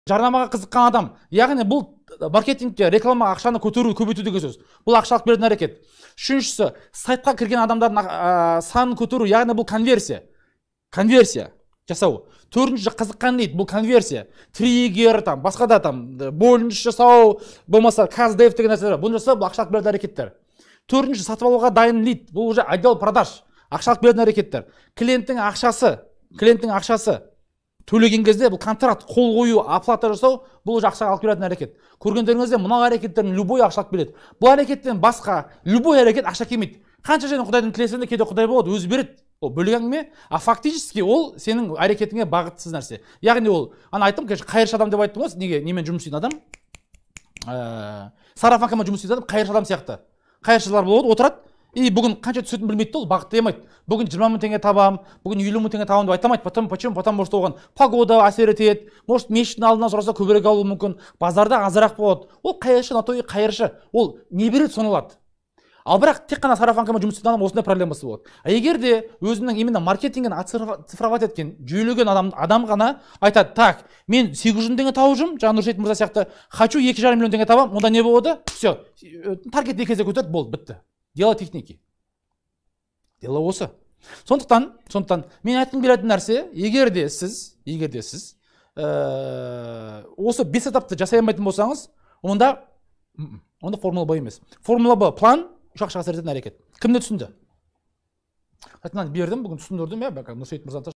жарнамаға қызыққан адам. Яғни бұл маркетингте рекламаға ақшаны көбейту деген сөз. Бұл ақшалық беретін әрекет. Үшіншісі, сайтқа кірген адамдардың санын көтеру, яғни бұл конверсия. Конверсия жасау. Төртінші, қызыққан дейді, бұл конверсия. Триггер, басқа да бөлініш жасау, болмаса каздев деген нәрселер. Бұны жасау, бұл ақшалық беретін әрекеттер. Төртінші, сатып алуға дайын лид, бұл уже отдел продаж, ақшалық беретін әрекеттер. Клиенттің ақшасы төлеген кезде бұл контракт қол қою, оплата жасау, бұл уже ақшаға алып беретін әрекет. Көргендеріңізде мынау әрекеттердің любой ақшалық береді. Бұл әрекеттен басқа любой әрекет ақша келмейді. Қанша және Құдайдың тілесінде кейде Құдай болады, өзі береді. Ол бөлек әңгіме, а фактически ол сенің әрекетіңе бағытсыз нәрсе. Яғни ол, айттым, қайыршы адам деп айттым ғой, немен жұмыс істейтін адам? Сарафанкамен жұмыс істейтін адам қайыршы адам сияқты. Қайыршылар болады, отырады, и бүгін қанша түсетінін білмейді, ол бағытты демейді. Бүгін 20 мың теңге табам, бүгін 50 мың теңге табам деп айтамайды. Потому что оған погода әсер етеді, может мешіттің алдынан сұраса көбірек алуы мүмкін, базарда азырақ болады. Ол қайыршы, на то и қайыршы. Ол не береді, соны алады. Ал бірақ тек қана сарафанкамен жұмыс істейтін адам осындай проблемасы болады. Егер де өзінің именно маркетингін цифровать еткен, жүйелеген адам ғана айтады, так, мен 800 теңге тауып жүрмін, жаңа Нұршейіт мырза сияқты, хочу 2,5 миллион теңге табам, онда не болады? Все, таргет екі есе көтерді, болды, бітті. Дело техники. Дело осы. Сондықтан мен айтқым келетін нәрсе, егер де сіз осы 5 этапты жасай алмайтын болсаңыз, онда формула Б емес. Формула Б план, ұшақ шығасыретін әрекет. Кімді түсінді? Қайтынан бердім, бүгін түсіндірдім, Нұршейіт мырзаны